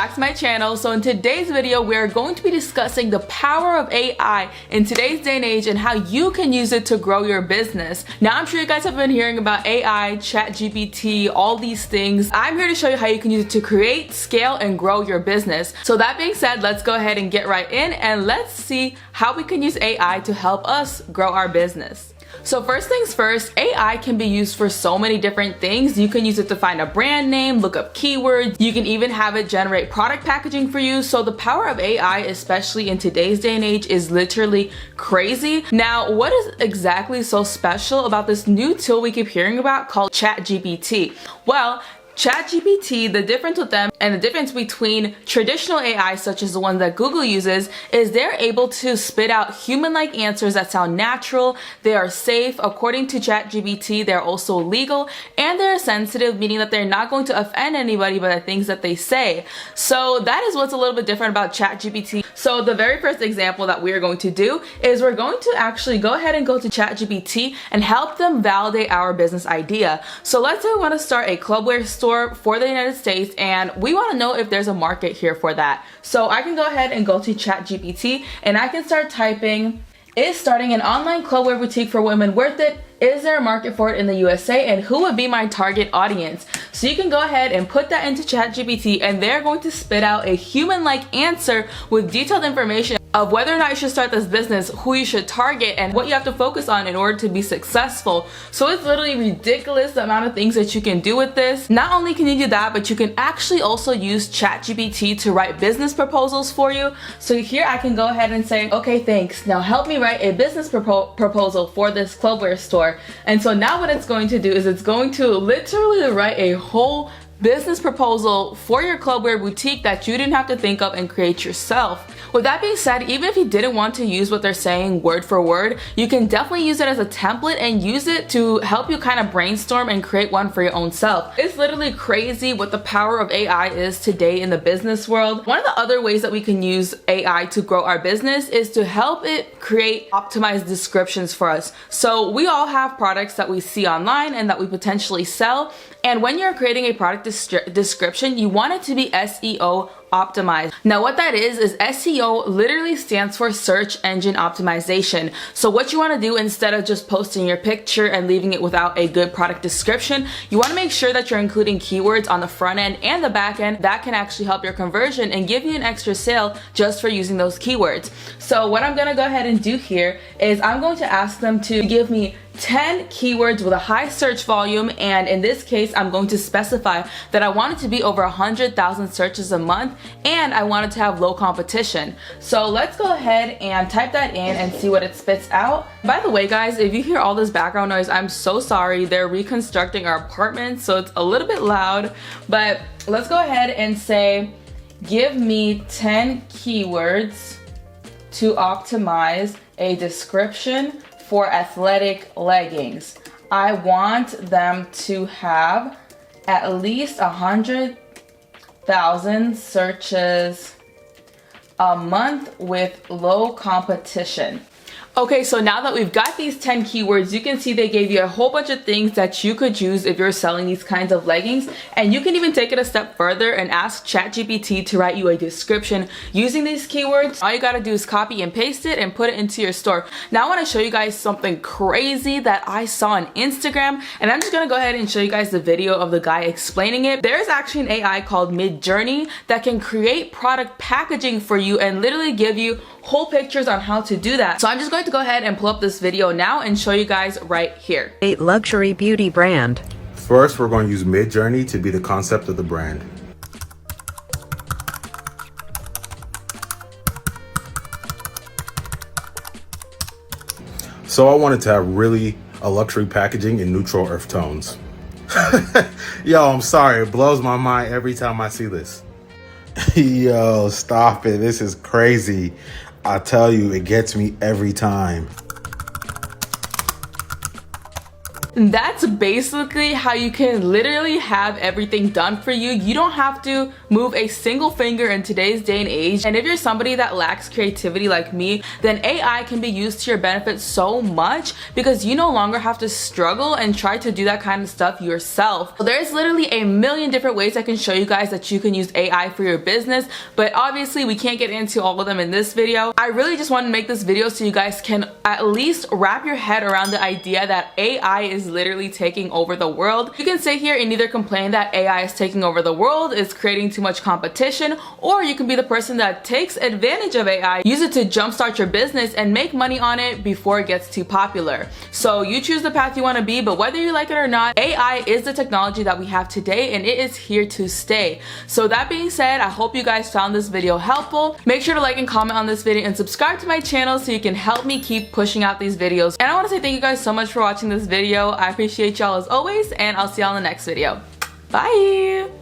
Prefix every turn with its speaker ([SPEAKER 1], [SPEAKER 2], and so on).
[SPEAKER 1] back to my channel. So in today's video, we are going to be discussing the power of AI in today's day and age and how you can use it to grow your business. Now, I'm sure you guys have been hearing about AI, ChatGPT, all these things. I'm here to show you how you can use it to create, scale, and grow your business. So that being said, let's go ahead and get right in and let's see how we can use AI to help us grow our business. So first things first, AI can be used for so many different things. You can use it to find a brand name, look up keywords. You can even have it generate product packaging for you. So the power of AI, especially in today's day and age, is literally crazy. Now, what is exactly so special about this new tool we keep hearing about called ChatGPT? Well, ChatGPT, the difference with them and the difference between traditional AI such as the one that Google uses is they're able to spit out human-like answers that sound natural, they are safe, according to ChatGPT, they're also legal, and they're sensitive, meaning that they're not going to offend anybody by the things that they say. So that is what's a little bit different about ChatGPT. So the very first example that we are going to do is we're going to actually go ahead and go to ChatGPT and help them validate our business idea. So let's say we want to start a clubwear store for the United States and we want to know if there's a market here for that. So I can go ahead and go to ChatGPT and I can start typing, is starting an online clubwear boutique for women worth it? Is there a market for it in the USA? And who would be my target audience? So you can go ahead and put that into ChatGPT and they're going to spit out a human-like answer with detailed information of whether or not you should start this business, who you should target, and what you have to focus on in order to be successful. So it's literally ridiculous the amount of things that you can do with this. Not only can you do that, but you can actually also use ChatGPT to write business proposals for you. So here I can go ahead and say, okay, thanks. Now help me write a business proposal for this clubwear store. And so now what it's going to do is it's going to literally write a whole business proposal for your clubwear boutique that you didn't have to think of and create yourself. With that being said, even if you didn't want to use what they're saying word for word, you can definitely use it as a template and use it to help you kind of brainstorm and create one for your own self. It's literally crazy what the power of AI is today in the business world. One of the other ways that we can use AI to grow our business is to help it create optimized descriptions for us. So we all have products that we see online and that we potentially sell. And when you're creating a product description, you want it to be SEO optimized. Now what that is SEO literally stands for search engine optimization. So what you want to do, instead of just posting your picture and leaving it without a good product description, you want to make sure that you're including keywords on the front end and the back end that can actually help your conversion and give you an extra sale just for using those keywords. So what I'm going to go ahead and do here is I'm going to ask them to give me 10 keywords with a high search volume, and in this case I'm going to specify that I want it to be over 100,000 searches a month and I want it to have low competition. So let's go ahead and type that in and see what it spits out. By the way guys, if you hear all this background noise, I'm so sorry. They're reconstructing our apartment, so it's a little bit loud, but let's go ahead and say give me 10 keywords to optimize a description for athletic leggings. I want them to have at least 100,000 searches a month with low competition. Okay, so now that we've got these 10 keywords, you can see they gave you a whole bunch of things that you could use if you're selling these kinds of leggings. And you can even take it a step further and ask ChatGPT to write you a description using these keywords. All you gotta do is copy and paste it and put it into your store. Now I wanna show you guys something crazy that I saw on Instagram, and I'm just gonna go ahead and show you guys the video of the guy explaining it. There's actually an AI called MidJourney that can create product packaging for you and literally give you whole pictures on how to do that. So I'm just going to go ahead and pull up this video now and show you guys right here.
[SPEAKER 2] A luxury beauty brand.
[SPEAKER 3] First, we're going to use MidJourney to be the concept of the brand. So I wanted to have really a luxury packaging in neutral earth tones. Yo, I'm sorry, it blows my mind every time I see this. Yo, stop it, this is crazy. I tell you, it gets me every time.
[SPEAKER 1] That's basically how you can literally have everything done for you. You don't have to move a single finger in today's day and age. And if you're somebody that lacks creativity like me, then AI can be used to your benefit so much because you no longer have to struggle and try to do that kind of stuff yourself. So there's literally a million different ways I can show you guys that you can use AI for your business, but obviously we can't get into all of them in this video. I really just want to make this video so you guys can at least wrap your head around the idea that AI is literally taking over the world. You can sit here and either complain that AI is taking over the world, is creating too much competition, or you can be the person that takes advantage of AI, use it to jumpstart your business and make money on it before it gets too popular. So you choose the path you want to be, but whether you like it or not, AI is the technology that we have today and it is here to stay. So that being said, I hope you guys found this video helpful. Make sure to like and comment on this video and subscribe to my channel so you can help me keep pushing out these videos. And I want to say thank you guys so much for watching this video. I appreciate y'all as always, and I'll see y'all in the next video. Bye!